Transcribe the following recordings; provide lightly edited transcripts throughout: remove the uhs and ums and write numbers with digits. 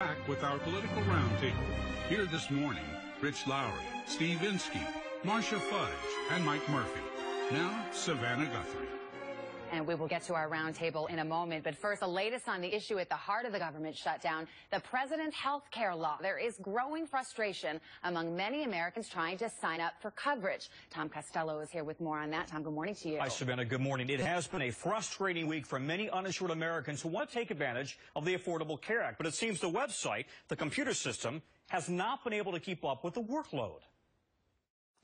Back with our political roundtable. Here this morning, Rich Lowry, Steve Inskeep, Marcia Fudge, and Mike Murphy. Now, Savannah Guthrie. And we will get to our roundtable in a moment. But first, the latest on the issue at the heart of the government shutdown, the president's health care law. There is growing frustration among many Americans trying to sign up for coverage. Tom Costello is here with more on that. Tom, good morning to you. Hi, Savannah. Good morning. It has been a frustrating week for many uninsured Americans who want to take advantage of the Affordable Care Act. But it seems the website, the computer system, has not been able to keep up with the workload.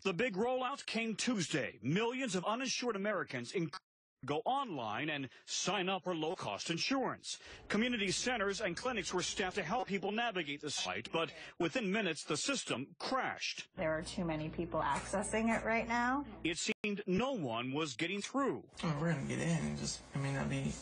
The big rollout came Tuesday. Millions of uninsured Americans go online and sign up for low-cost insurance. Community centers and clinics were staffed to help people navigate the site, but within minutes, the system crashed. There are too many people accessing it right now. It seemed no one was getting through. Well, we're going to get in. It may not be,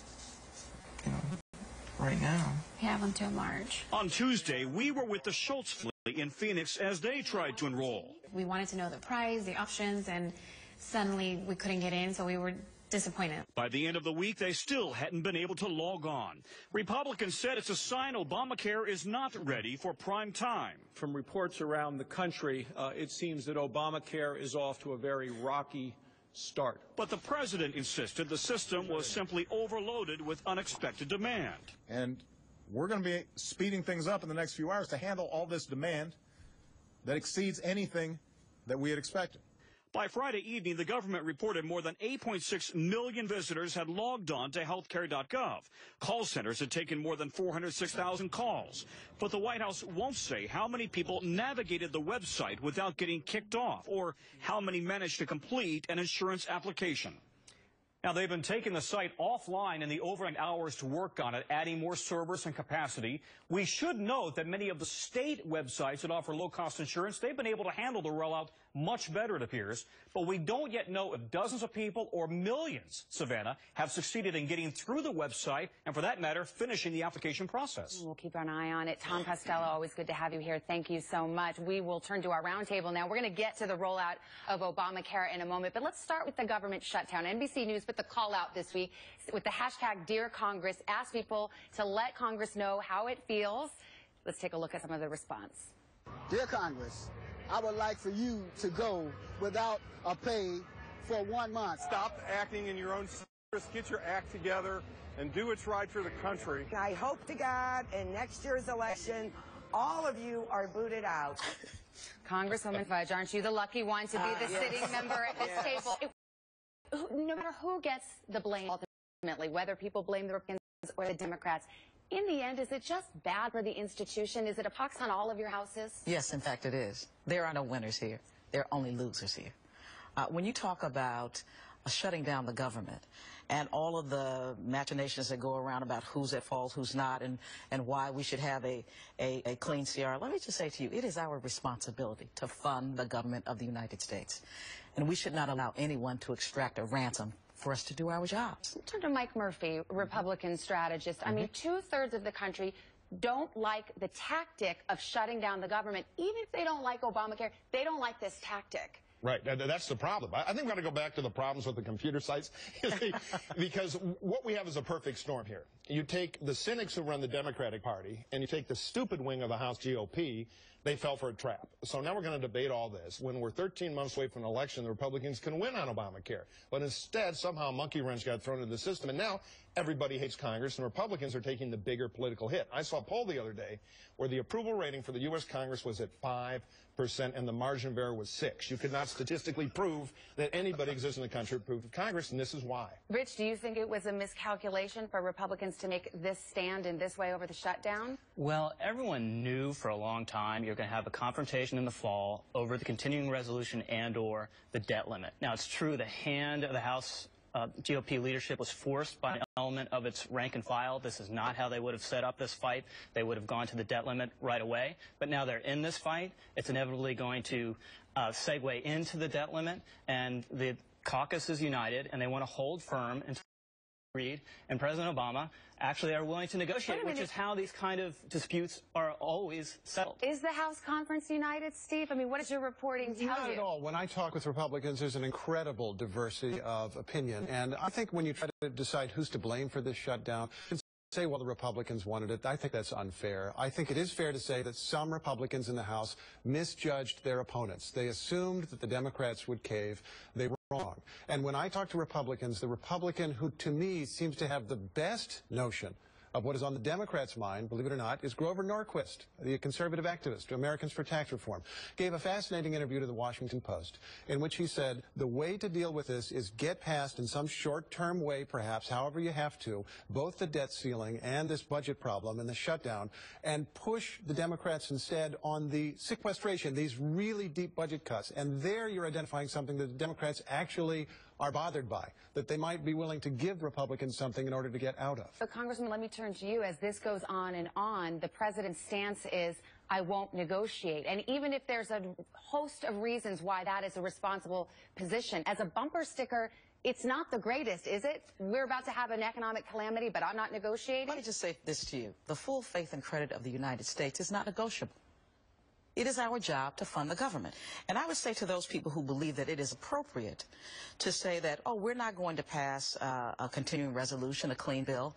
right now. We have until March. On Tuesday, we were with the Schultz family in Phoenix as they tried to enroll. We wanted to know the price, the options, and suddenly we couldn't get in, so we were disappointed. By the end of the week, they still hadn't been able to log on. Republicans said it's a sign Obamacare is not ready for prime time. From reports around the country, it seems that Obamacare is off to a very rocky start. But the president insisted the system was simply overloaded with unexpected demand. And we're going to be speeding things up in the next few hours to handle all this demand that exceeds anything that we had expected. By Friday evening, the government reported more than 8.6 million visitors had logged on to healthcare.gov. Call centers had taken more than 406,000 calls. But the White House won't say how many people navigated the website without getting kicked off or how many managed to complete an insurance application. Now, they've been taking the site offline in the overnight hours to work on it, adding more servers and capacity. We should note that many of the state websites that offer low-cost insurance, they've been able to handle the rollout much better, it appears. But we don't yet know if dozens of people or millions, Savannah, have succeeded in getting through the website and, for that matter, finishing the application process. We'll keep an eye on it. Tom Costello, always good to have you here. Thank you so much. We will turn to our roundtable now. We're going to get to the rollout of Obamacare in a moment. But let's start with the government shutdown. NBC News put the call out this week with the hashtag Dear Congress, asked people to let Congress know how it feels. Let's take a look at some of the response. Dear Congress, I would like for you to go without a pay for 1 month. Stop acting in your own service. Get your act together and do what's right for the country. I hope to God in next year's election, all of you are booted out. Congresswoman Fudge, aren't you the lucky one to be the sitting member at this table? No matter who gets the blame ultimately, whether people blame the Republicans or the Democrats, in the end, is it just bad for the institution? Is it a pox on all of your houses? Yes, in fact, it is. There are no winners here. There are only losers here. When you talk about shutting down the government and all of the machinations that go around about who's at fault, who's not, and why we should have a clean CR, let me just say to you, it is our responsibility to fund the government of the United States. And we should not allow anyone to extract a ransom for us to do our jobs. Turn to Mike Murphy, Republican strategist. I mean, 2/3 of the country don't like the tactic of shutting down the government. Even if they don't like Obamacare, they don't like this tactic. Right. That's the problem. I think we've got to go back to the problems with the computer sites because what we have is a perfect storm here. You take the cynics who run the Democratic Party and you take the stupid wing of the House GOP, they fell for a trap. So now we're going to debate all this. When we're 13 months away from an election, the Republicans can win on Obamacare. But instead, somehow a monkey wrench got thrown into the system, and now everybody hates Congress, and Republicans are taking the bigger political hit. I saw a poll the other day where the approval rating for the U.S. Congress was at 5%, and the margin of error was 6%. You could not statistically prove that anybody exists in the country who approved of Congress, and this is why. Rich, do you think it was a miscalculation for Republicans to make this stand in this way over the shutdown? Well, everyone knew for a long time you're going to have a confrontation in the fall over the continuing resolution and/or the debt limit. Now, it's true the hand of the House GOP leadership was forced by an element of its rank and file. This is not how they would have set up this fight. They would have gone to the debt limit right away. But now they're in this fight. It's inevitably going to segue into the debt limit. And the caucus is united, and they want to hold firm until Reid and President Obama actually are willing to negotiate, which is how these kind of disputes are always settled. Is the House Conference united, Steve? I mean, what does your reporting tell you? Not at all. When I talk with Republicans, there's an incredible diversity of opinion. And I think when you try to decide who's to blame for this shutdown, say, well, the Republicans wanted it. I think that's unfair. I think it is fair to say that some Republicans in the House misjudged their opponents. They assumed that the Democrats would cave. They were wrong. And when I talk to Republicans, the Republican who, to me, seems to have the best notion of what is on the Democrats' mind, believe it or not, is Grover Norquist, the conservative activist, Americans for Tax Reform, gave a fascinating interview to the Washington Post in which he said the way to deal with this is get past in some short-term way, perhaps, however you have to, both the debt ceiling and this budget problem and the shutdown, and push the Democrats instead on the sequestration, these really deep budget cuts. And there you're identifying something that the Democrats actually are bothered by, that they might be willing to give Republicans something in order to get out of. But Congressman, let me turn to you. As this goes on and on, the president's stance is, I won't negotiate. And even if there's a host of reasons why that is a responsible position, as a bumper sticker, it's not the greatest, is it? We're about to have an economic calamity, but I'm not negotiating? Let me just say this to you. The full faith and credit of the United States is not negotiable. It is our job to fund the government. And I would say to those people who believe that it is appropriate to say that, oh, we're not going to pass a continuing resolution, a clean bill,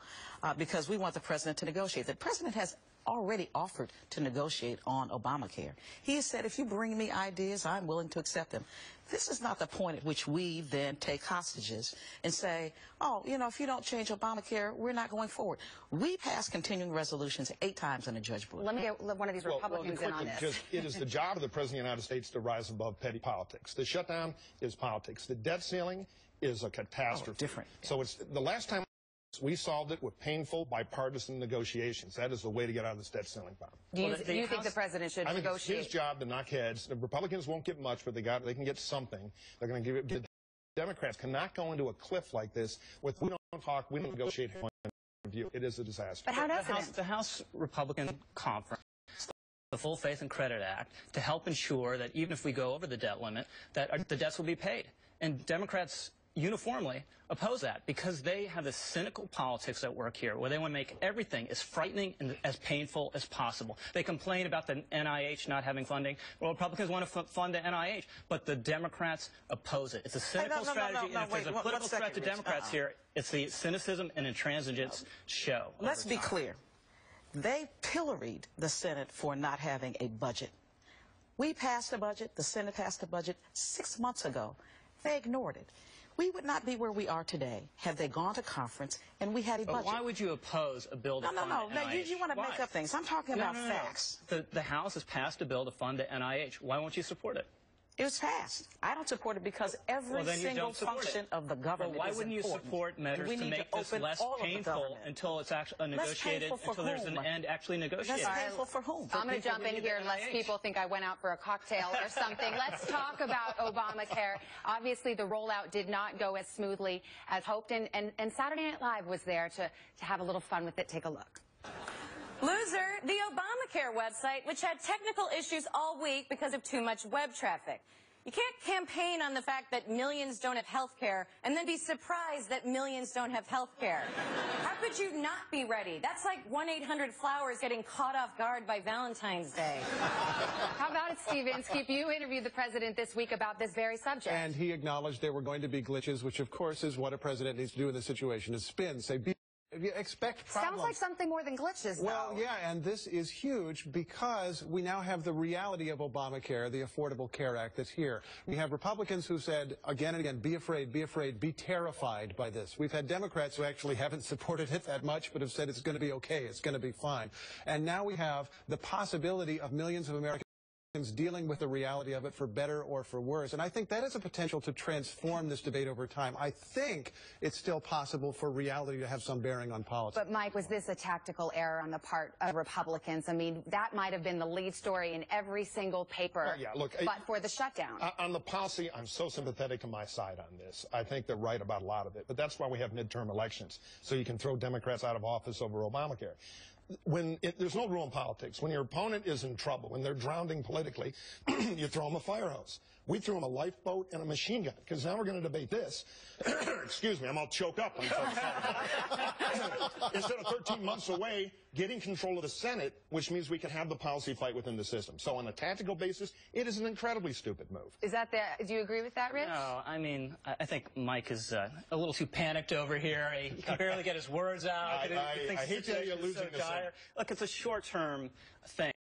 because we want the president to negotiate. The president has already offered to negotiate on Obamacare. He has said, if you bring me ideas, I'm willing to accept them. This is not the point at which we then take hostages and say, oh, you know, if you don't change Obamacare, we're not going forward. We passed continuing resolutions 8 times in a judge board. Let me get one of these Republicans in on this. It is the job of the President of the United States to rise above petty politics. The shutdown is politics. The debt ceiling is a catastrophe. Oh, different. So it's the last time we solved it with painful bipartisan negotiations. That is the way to get out of this debt ceiling problem. Do you think the president should negotiate? I think it's his job to knock heads. The Republicans won't get much, but they can get something. They're going to give it. The Democrats cannot go into a cliff like this with we don't talk, we don't negotiate. It is a disaster. But how does it? The House Republican Conference, the Full Faith and Credit Act, to help ensure that even if we go over the debt limit, that the debts will be paid. And Democrats uniformly oppose that because they have this cynical politics at work here where they want to make everything as frightening and as painful as possible. They complain about the NIH not having funding. Well, Republicans want to fund the NIH, but the Democrats oppose it. It's a cynical strategy, and if there's a political threat to Democrats here, it's the cynicism and intransigence show. Let's be clear. They pilloried the Senate for not having a budget. We passed a budget, the Senate passed a budget 6 months ago. They ignored it. We would not be where we are today had they gone to conference and we had a budget. But why would you oppose a bill to fund the NIH? You want to make up things. I'm talking about facts. The House has passed a bill to fund the NIH. Why won't you support it? It was passed. I don't support it because every single function of the government is important. Why wouldn't you support measures to make this less painful until it's actually negotiated, until there's an end actually negotiated? Less painful for whom? I'm going to jump in here lest people think I went out for a cocktail or something. Let's talk about Obamacare. Obviously, the rollout did not go as smoothly as hoped, and Saturday Night Live was there to have a little fun with it. Take a look. Loser, the Obamacare website, which had technical issues all week because of too much web traffic. You can't campaign on the fact that millions don't have health care and then be surprised that millions don't have health care. How could you not be ready? That's like 1-800-Flowers getting caught off guard by Valentine's Day. How about it, Steve Inskeep? You interviewed the president this week about this very subject. And he acknowledged there were going to be glitches, which, of course, is what a president needs to do in this situation, is spin, say, you expect problems. Sounds like something more than glitches, though. Well, yeah, and this is huge because we now have the reality of Obamacare, the Affordable Care Act that's here. We have Republicans who said again and again, be afraid, be terrified by this. We've had Democrats who actually haven't supported it that much but have said it's going to be okay, it's going to be fine. And now we have the possibility of millions of Americans dealing with the reality of it for better or for worse. And I think that has a potential to transform this debate over time. I think it's still possible for reality to have some bearing on politics. But, Mike, was this a tactical error on the part of Republicans? I mean, that might have been the lead story in every single paper, but for the shutdown. On the policy, I'm so sympathetic to my side on this. I think they're right about a lot of it. But that's why we have midterm elections, so you can throw Democrats out of office over Obamacare. There's no rule in politics. When your opponent is in trouble, when they're drowning politically, you throw them a fire hose. We threw him a lifeboat and a machine gun, because now we're going to debate this. Excuse me, I'm all choked up. Instead of 13 months away, getting control of the Senate, which means we can have the policy fight within the system. So on a tactical basis, it is an incredibly stupid move. Is that do you agree with that, Rich? No, I mean, I think Mike is a little too panicked over here. He can barely get his words out. I hate that you're losing the Senate. Look, it's a short-term thing.